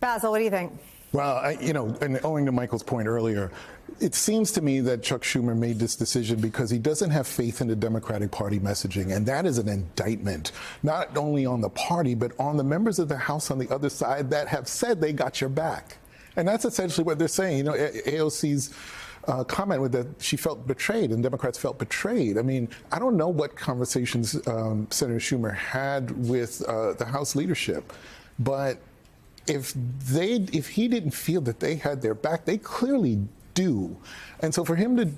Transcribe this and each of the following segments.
Basil, what do you think? Well, and owing to Michael's point earlier, it seems to me that Chuck Schumer made this decision because he doesn't have faith in the Democratic Party messaging. And that is an indictment, not only on the party, but on the members of the House on the other side that have said they got your back. And that's essentially what they're saying. AOC's comment with that she felt betrayed and Democrats felt betrayed. I mean, I don't know what conversations Senator Schumer had with the House leadership, but if he didn't feel that they had their back, they clearly do. And so for him to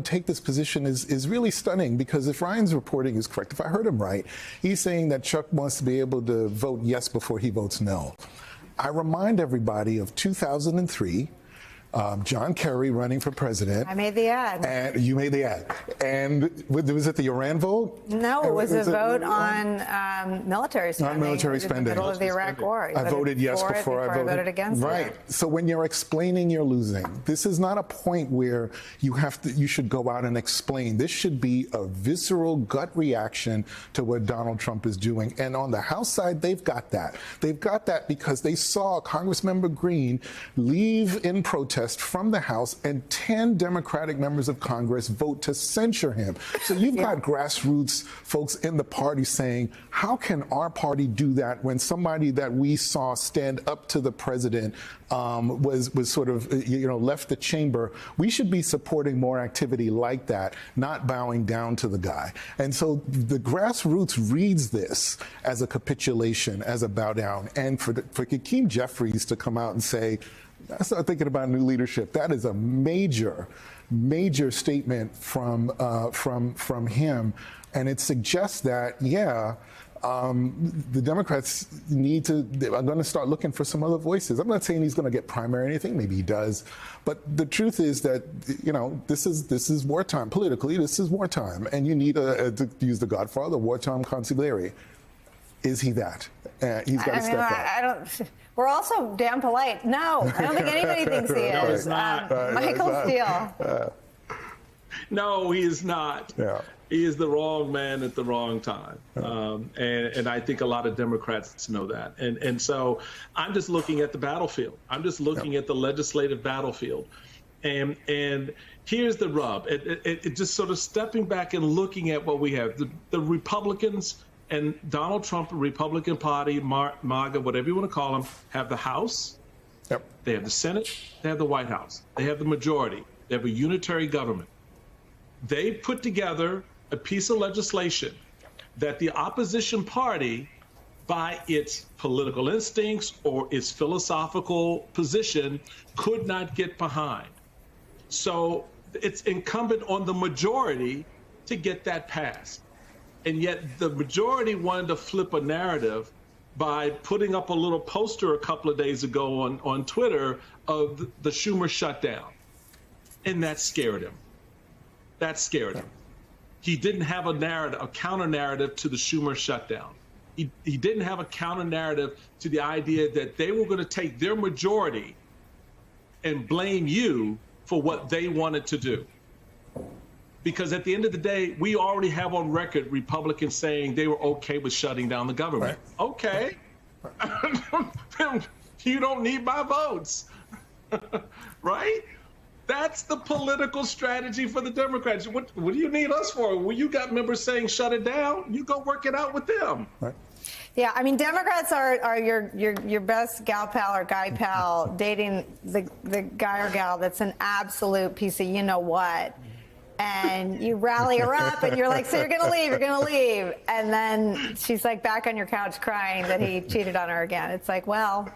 take this position is really stunning, because if Ryan's reporting is correct, if I heard him right, he's saying that Chuck wants to be able to vote yes before he votes no. I remind everybody of 2003. John Kerry running for president. I made the ad. And you made the ad. And was it the Iran vote? No, it was a vote on military spending. On military spending. In the middle of the Iraq war. I voted yes before I voted against. Right. So when you're explaining, you're losing. This is not a point where you should go out and explain. This should be a visceral gut reaction to what Donald Trump is doing. And on the House side, they've got that. They've got that because they saw Congressmember Green leave in protest from the House, and 10 Democratic members of Congress vote to censure him. So you've got grassroots folks in the party saying, how can our party do that when somebody that we saw stand up to the president was sort of, left the chamber? We should be supporting more activity like that, not bowing down to the guy. And so the grassroots reads this as a capitulation, as a bow down. And for Hakeem Jeffries to come out and say, I started thinking about new leadership. That is a major statement from him, and it suggests that the Democrats are going to start looking for some other voices. I'm not saying he's going to get primary or anything. Maybe he does, but the truth is that this is wartime politically. This is wartime, and you need to use the Godfather, wartime consigliere. Is he that? He's got to step up. I don't. We're also damn polite. No, I don't think anybody thinks he is. No, he's not. Michael Steele. No, he is not. Yeah. He is the wrong man at the wrong time. And I think a lot of Democrats know that. And so I'm just looking at the battlefield. I'm just looking at the legislative battlefield. And here's the rub. It just sort of stepping back and looking at what we have. The Republicans and Donald Trump, Republican Party, MAGA, whatever you want to call them, have the House, they have the Senate, they have the White House, they have the majority, they have a unitary government. They put together a piece of legislation that the opposition party, by its political instincts or its philosophical position, could not get behind. So it's incumbent on the majority to get that passed. And yet the majority wanted to flip a narrative by putting up a little poster a couple of days ago on Twitter of the Schumer shutdown. And that scared him. That scared him. He didn't have a counter narrative to the Schumer shutdown. He didn't have a counter narrative to the idea that they were going to take their majority and blame you for what they wanted to do. Because at the end of the day, we already have on record Republicans saying they were okay with shutting down the government. Right. Okay. You don't need my votes. Right? That's the political strategy for the Democrats. What do you need us for? Well, you got members saying shut it down. You go work it out with them. Right. Yeah, I mean, Democrats are your best gal pal or guy pal dating the guy or gal that's an absolute piece of you-know-what. And you rally her up and you're like, so you're going to leave. And then she's like back on your couch crying that he cheated on her again. It's like, well,